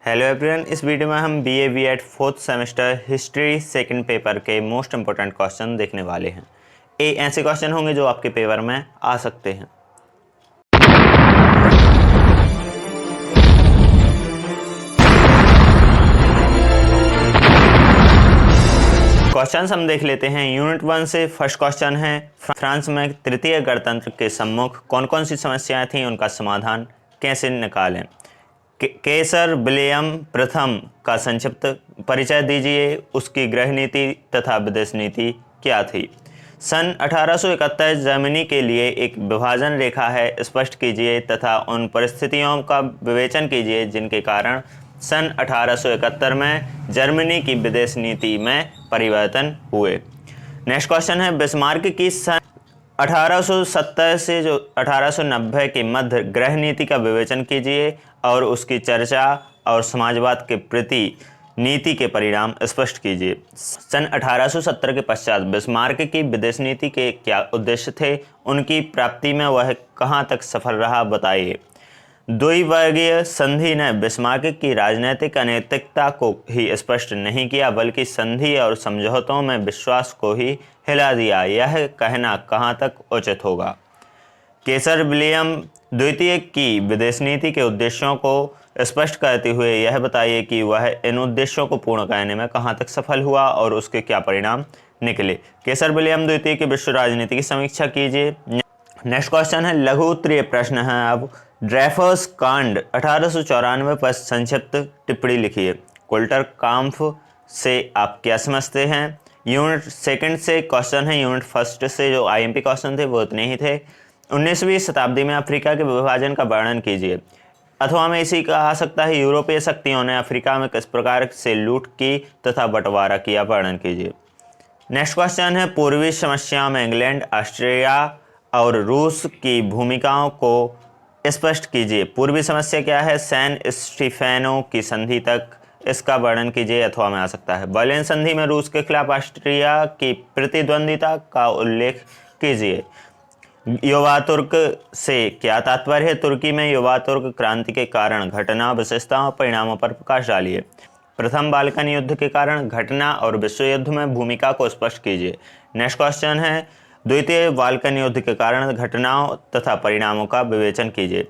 Hello everyone, इस video में हम BA BEd fourth semester history second paper के मोस्ट इंपॉर्टेंट क्वेश्चन देखने वाले हैं। ये ऐसे क्वेश्चन होंगे जो आपके पेपर में आ सकते हैं। क्वेश्चंस हम देख लेते हैं यूनिट 1 से। फर्स्ट क्वेश्चन है, फ्रांस में तृतीय गणतंत्र के सम्मुख कौन कौन सी समस्याएं थीं, उनका समाधान कैसे निकालें। कैसर विलियम प्रथम का संक्षिप्त परिचय दीजिए, उसकी गृह नीति तथा विदेश नीति क्या थी। सन 1871 जर्मनी के लिए एक विभाजन रेखा है, स्पष्ट कीजिए तथा उन परिस्थितियों का विवेचन कीजिए जिनके कारण सन 1871 में जर्मनी की विदेश नीति में परिवर्तन हुए। नेक्स्ट क्वेश्चन है, बिस्मार्क की सन 1870 से जो 1890 के मध्य गृह नीति का विवेचन कीजिए और उसकी चर्चा और समाजवाद के प्रति नीति के परिणाम स्पष्ट कीजिए। सन 1870 के पश्चात बिस्मार्क की विदेश नीति के क्या उद्देश्य थे, उनकी प्राप्ति में वह कहाँ तक सफल रहा, बताइए। द्विवर्गीय संधि ने बिस्मार्क की राजनीतिक अनैतिकता को ही स्पष्ट नहीं किया बल्कि संधि और समझौतों में विश्वास को ही हिला दिया। यह कहना कहाँ तक उचित होगा। कैसर विलियम द्वितीय की विदेश नीति के उद्देश्यों को स्पष्ट करते हुए यह बताइए कि वह इन उद्देश्यों को पूर्ण करने में कहाँ तक सफल हुआ और उसके क्या परिणाम निकले। कैसर विलियम द्वितीय की विश्व राजनीति की समीक्षा कीजिए। नेक्स्ट क्वेश्चन है, लघु उत्तरीय प्रश्न है। अब ड्रेफर्स कांड 1894 पर संक्षिप्त टिप्पणी लिखिए। कोल्टर काम्फ से आप क्या समझते हैं। यूनिट सेकंड से क्वेश्चन है, यूनिट फर्स्ट से जो आईएमपी क्वेश्चन थे वो उतने ही थे। 19वीं शताब्दी में अफ्रीका के विभाजन का वर्णन कीजिए, अथवा में इसी कहा सकता है यूरोपीय शक्तियों ने अफ्रीका में किस प्रकार से लूट की तथा बंटवारा किया, वर्णन कीजिए। नेक्स्ट क्वेश्चन है, पूर्वी समस्या में इंग्लैंड, ऑस्ट्रिया और रूस की भूमिकाओं को स्पष्ट कीजिए। पूर्वी समस्या क्या है, सैन स्टीफेनो की संधि तक, इसका वर्णन कीजिए, अथवा में आ सकता है। बर्लिन संधि में रूस के खिलाफ ऑस्ट्रिया की प्रतिद्वंदिता का उल्लेख कीजिए। युवा तुर्क से क्या तात्पर्य है, तुर्की में युवा तुर्क क्रांति के कारण, घटना, विशेषताओं, परिणामों पर प्रकाश डालिए। प्रथम बाल्कन युद्ध के कारण, घटना और विश्व युद्ध में भूमिका को स्पष्ट कीजिए। नेक्स्ट क्वेश्चन है, द्वितीय बाल्कन युद्ध के कारण, घटनाओं तथा परिणामों का विवेचन कीजिए।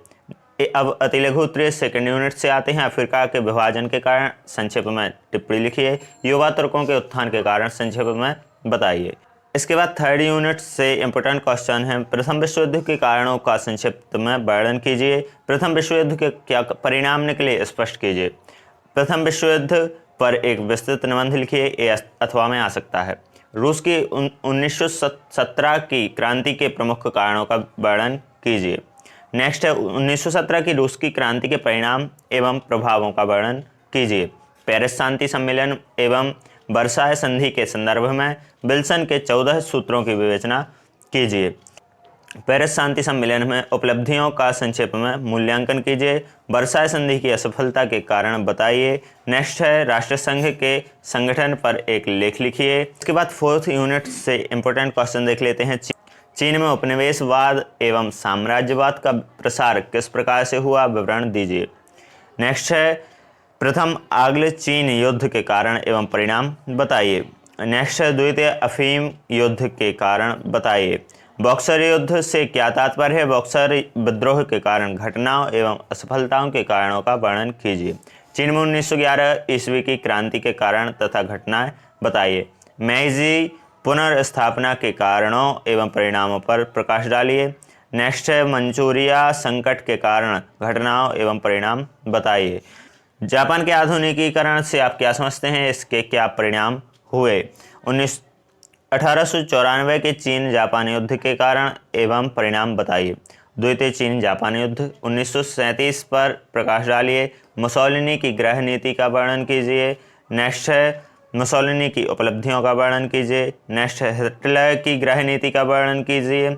अब अति लघु उत्तरीय सेकंड यूनिट से आते हैं। अफ्रीका के विभाजन के कारण संक्षेप में टिप्पणी लिखिए। युवा तुर्कों के उत्थान के कारण संक्षेप में बताइए। इसके बाद थर्ड यूनिट से इंपोर्टेंट क्वेश्चन है, प्रथम विश्व युद्ध के कारणों का संक्षिप्त में वर्णन कीजिए। प्रथम विश्व युद्ध के क्या परिणाम निकले, स्पष्ट कीजिए। प्रथम विश्व युद्ध पर एक विस्तृत निबंध लिखिए, अथवा में आ सकता है। रूस की 1917 की क्रांति के प्रमुख कारणों का वर्णन कीजिए। नेक्स्ट है, 1917 की रूस की क्रांति के परिणाम एवं प्रभावों का वर्णन कीजिए। पेरिस शांति सम्मेलन एवं वर्साय संधि के संदर्भ में विल्सन के 14 सूत्रों की विवेचना कीजिए। पेरिस शांति सम्मेलन में उपलब्धियों का संक्षेप में मूल्यांकन कीजिए। वर्साय संधि की असफलता के कारण बताइए। नेक्स्ट है, राष्ट्रसंघ के संगठन पर एक लेख लिखिए। इसके बाद फोर्थ यूनिट से इंपॉर्टेंट क्वेश्चन देख लेते हैं। चीन में उपनिवेशवाद एवं साम्राज्यवाद का प्रसार किस प्रकार से हुआ, विवरण दीजिए। नेक्स्ट है, प्रथम आंग्ल चीन युद्ध के कारण एवं परिणाम बताइए। नेक्स्ट है, द्वितीय अफीम युद्ध के कारण बताइए। बॉक्सर युद्ध से क्या तात्पर्य है, बॉक्सर विद्रोह के कारण, घटनाओं एवं असफलताओं के कारणों का वर्णन कीजिए। चीन में 1911 ईस्वी की क्रांति के कारण तथा घटनाएं बताइए। मेइजी पुनर्स्थापना के कारणों एवं परिणामों पर प्रकाश डालिए। नेक्स्ट है, मंचूरिया संकट के कारण, घटनाओं एवं परिणाम बताइए। जापान के आधुनिकीकरण से आप क्या समझते हैं, इसके क्या परिणाम हुए। 1894 के चीन जापान युद्ध के कारण एवं परिणाम बताइए। द्वितीय चीन जापान युद्ध 1937 पर प्रकाश डालिए। मुसोलिनी की गृह नीति का वर्णन कीजिए। नेक्स्ट है, मुसोलिनी की उपलब्धियों का वर्णन कीजिए। नेक्स्ट है, हिटलर की गृह नीति का वर्णन कीजिए।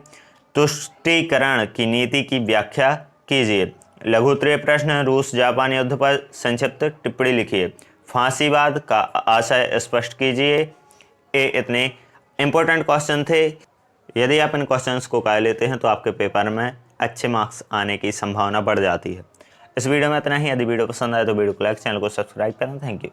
तुष्टीकरण की नीति की व्याख्या कीजिए। लघु उत्तरीय प्रश्न, रूस जापान युद्ध पर संक्षिप्त टिप्पणी लिखिए। फांसीवाद का आशय स्पष्ट कीजिए। ये इतने इंपॉर्टेंट क्वेश्चन थे। यदि आप इन क्वेश्चंस को कर लेते हैं तो आपके पेपर में अच्छे मार्क्स आने की संभावना बढ़ जाती है। इस वीडियो में इतना ही। यदि वीडियो पसंद आए तो वीडियो को लाइक, चैनल को सब्सक्राइब करना। Thank you.